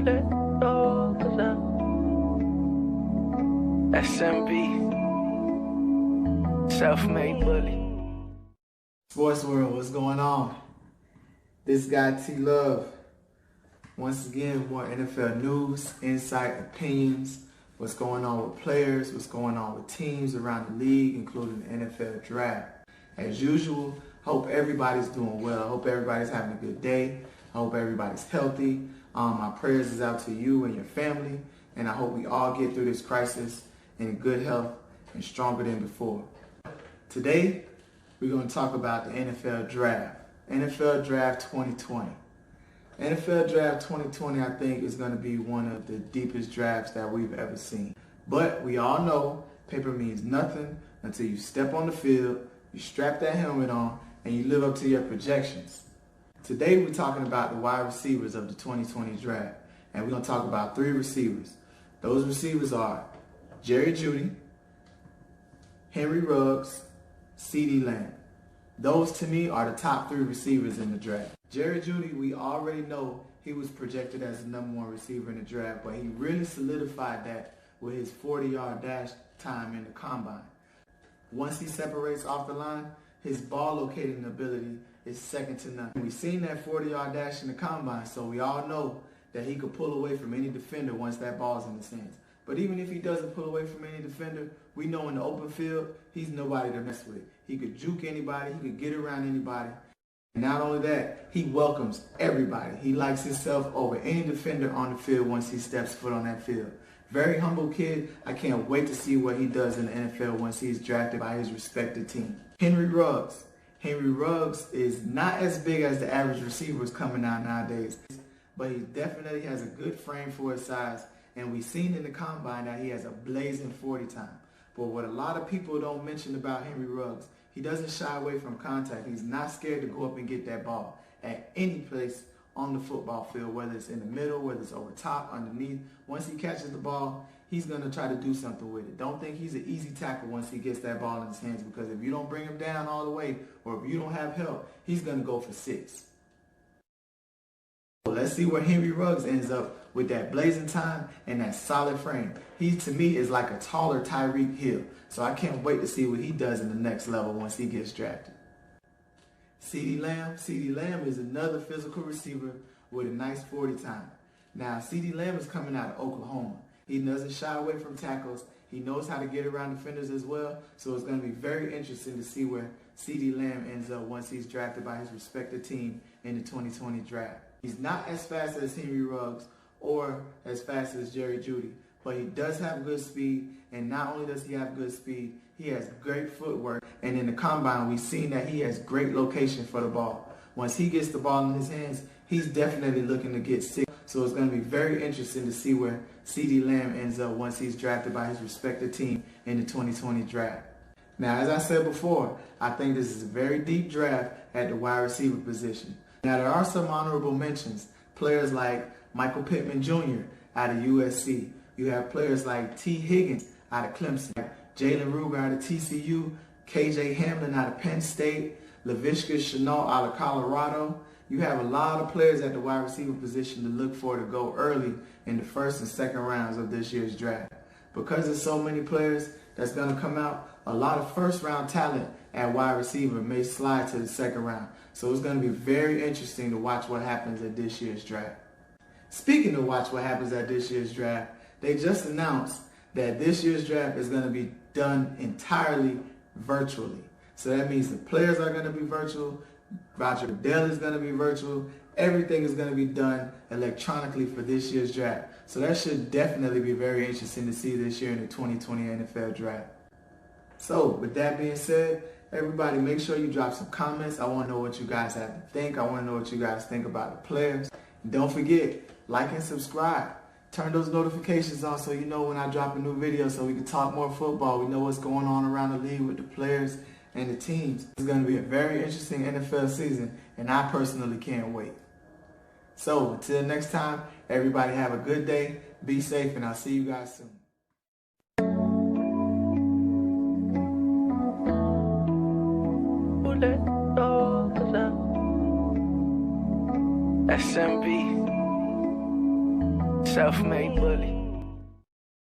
SMB, self-made bully. Sports world, what's going on? This guy tlove. Once again, more NFL news, insight, opinions, what's going on with players, what's going on with teams around the league, including the NFL draft. As usual, hope everybody's doing well. I hope everybody's having a good day. I hope everybody's healthy. My prayers is out to you and your family, and I hope we all get through this crisis in good health and stronger than before. Today, we're going to talk about the NFL Draft. NFL Draft 2020. NFL Draft 2020, I think, is going to be one of the deepest drafts that we've ever seen. But we all know paper means nothing until you step on the field, you strap that helmet on, and you live up to your projections. Today, we're talking about the wide receivers of the 2020 draft. And we're going to talk about 3 receivers. Those receivers are Jerry Jeudy, Henry Ruggs, CeeDee Lamb. Those, to me, are the top 3 receivers in the draft. Jerry Jeudy, we already know he was projected as the #1 receiver in the draft, but he really solidified that with his 40-yard dash time in the combine. Once he separates off the line, his ball locating ability is second to none. We've seen that 40-yard dash in the combine, so we all know that he could pull away from any defender once that ball's in his hands. But even if he doesn't pull away from any defender, we know in the open field, he's nobody to mess with. He could juke anybody, he could get around anybody. And not only that, he welcomes everybody. He likes himself over any defender on the field once he steps foot on that field. Very humble kid. I can't wait to see what he does in the NFL once he's drafted by his respected team. Henry Ruggs. Henry Ruggs is not as big as the average receivers coming out nowadays, but he definitely has a good frame for his size. And we've seen in the combine that he has a blazing 40 time. But what a lot of people don't mention about Henry Ruggs, he doesn't shy away from contact. He's not scared to go up and get that ball at any place on the football field, whether it's in the middle, whether it's over top, underneath. Once he catches the ball, he's going to try to do something with it. Don't think he's an easy tackle once he gets that ball in his hands, because if you don't bring him down all the way, or if you don't have help, he's going to go for 6. Let's see where Henry Ruggs ends up with that blazing time and that solid frame. He, to me, is like a taller Tyreek Hill. So I can't wait to see what he does in the next level once he gets drafted. CeeDee Lamb. CeeDee Lamb is another physical receiver with a nice 40 time. Now, CeeDee Lamb is coming out of Oklahoma. He doesn't shy away from tackles. He knows how to get around defenders as well. So it's going to be very interesting to see where CeeDee Lamb ends up once he's drafted by his respected team in the 2020 draft. He's not as fast as Henry Ruggs or as fast as Jerry Jeudy, but he does have good speed, and not only does he have good speed, he has great footwork, and in the combine, we've seen that he has great location for the ball. Once he gets the ball in his hands, he's definitely looking to get 6, so it's going to be very interesting to see where CeeDee Lamb ends up once he's drafted by his respected team in the 2020 draft. Now, as I said before, I think this is a very deep draft at the wide receiver position. Now, there are some honorable mentions. Players like Michael Pittman Jr. out of USC. You have players like T. Higgins out of Clemson, Jalen Ruger out of TCU, KJ Hamlin out of Penn State, Laviska Shenault out of Colorado. You have a lot of players at the wide receiver position to look for to go early in the first and second rounds of this year's draft. Because there's so many players that's going to come out, a lot of first-round talent at wide receiver may slide to the second round. So it's going to be very interesting to watch what happens at this year's draft. Speaking of watch what happens at this year's draft, they just announced that this year's draft is going to be done entirely virtually. So that means the players are going to be virtual, Roger Goodell is going to be virtual, everything is going to be done electronically for this year's draft. So that should definitely be very interesting to see this year in the 2020 NFL draft. So with that being said, everybody make sure you drop some comments. I want to know what you guys have to think. I want to know what you guys think about the players. And don't forget, like and subscribe. Turn those notifications on so you know when I drop a new video, so we can talk more football. We know what's going on around the league with the players and the teams. It's going to be a very interesting NFL season, and I personally can't wait. So until next time, everybody have a good day, be safe, and I'll see you guys soon. SMB, Self-made bully.